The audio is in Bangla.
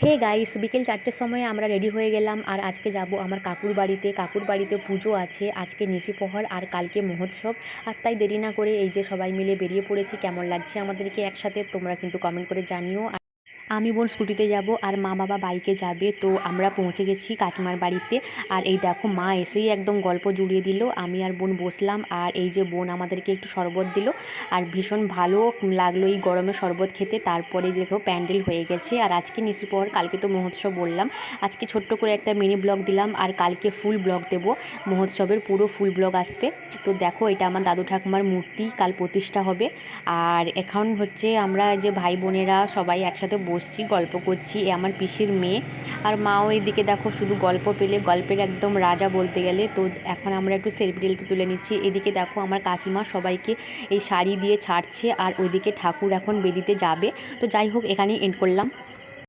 হে গাইস, বিকেল 4টের সময় আমরা রেডি হয়ে গেলাম আর আজকে যাব আমার কাকুর বাড়িতে পুজো আছে। আজকে নিশিপ্রহর আর কালকে মহোৎসব। আর তাই দেরি না করে এই যে সবাই মিলে বেরিয়ে পড়েছি। কেমন লাগছে আমাদেরকে একসাথে তোমরা কিন্তু কমেন্ট করে জানিও। আমি বোন স্কুটিতে যাব আর মা বাবা বাইকে যাবে। তো আমরা পৌঁছে গেছি কাকিমার বাড়িতে। আর এই দেখো মা এসেই একদম গল্প জুড়িয়ে দিল। আমি আর বোন বসলাম আর এই যে বোন আমাদেরকে একটু শরবত দিল। আর ভীষণ ভালো লাগলো এই গরমে শরবত খেতে। তারপরে দেখো প্যান্ডেল হয়ে গেছে। আর আজকে নিশিপ্রহর, কালকে তো মহোৎসব বললাম। আজকে ছোট্ট করে একটা মিনি ব্লগ দিলাম আর কালকে ফুল ব্লগ দেবো। মহোৎসবের পুরো ফুল ব্লগ আসবে। তো দেখো এটা আমার দাদু ঠাকুমার মূর্তি, কাল প্রতিষ্ঠা হবে। আর এখন হচ্ছে আমরা যে ভাই বোনেরা সবাই একসাথে বসছি, গল্প করছি। এ আমার পিসির মেয়ে আর মাও এদিকে দেখো শুধু গল্প পেলে, গল্পের একদম রাজা বলতে গেলে। তো এখন আমরা একটু সেলফি টেলফি তুলে নিচ্ছি। এদিকে দেখো আমার কাকিমা সবাইকে এই শাড়ি দিয়ে ছাড়ছে আর ওইদিকে ঠাকুর এখন বেদিতে যাবে। তো যাই হোক, এখানেই এন্ড করলাম।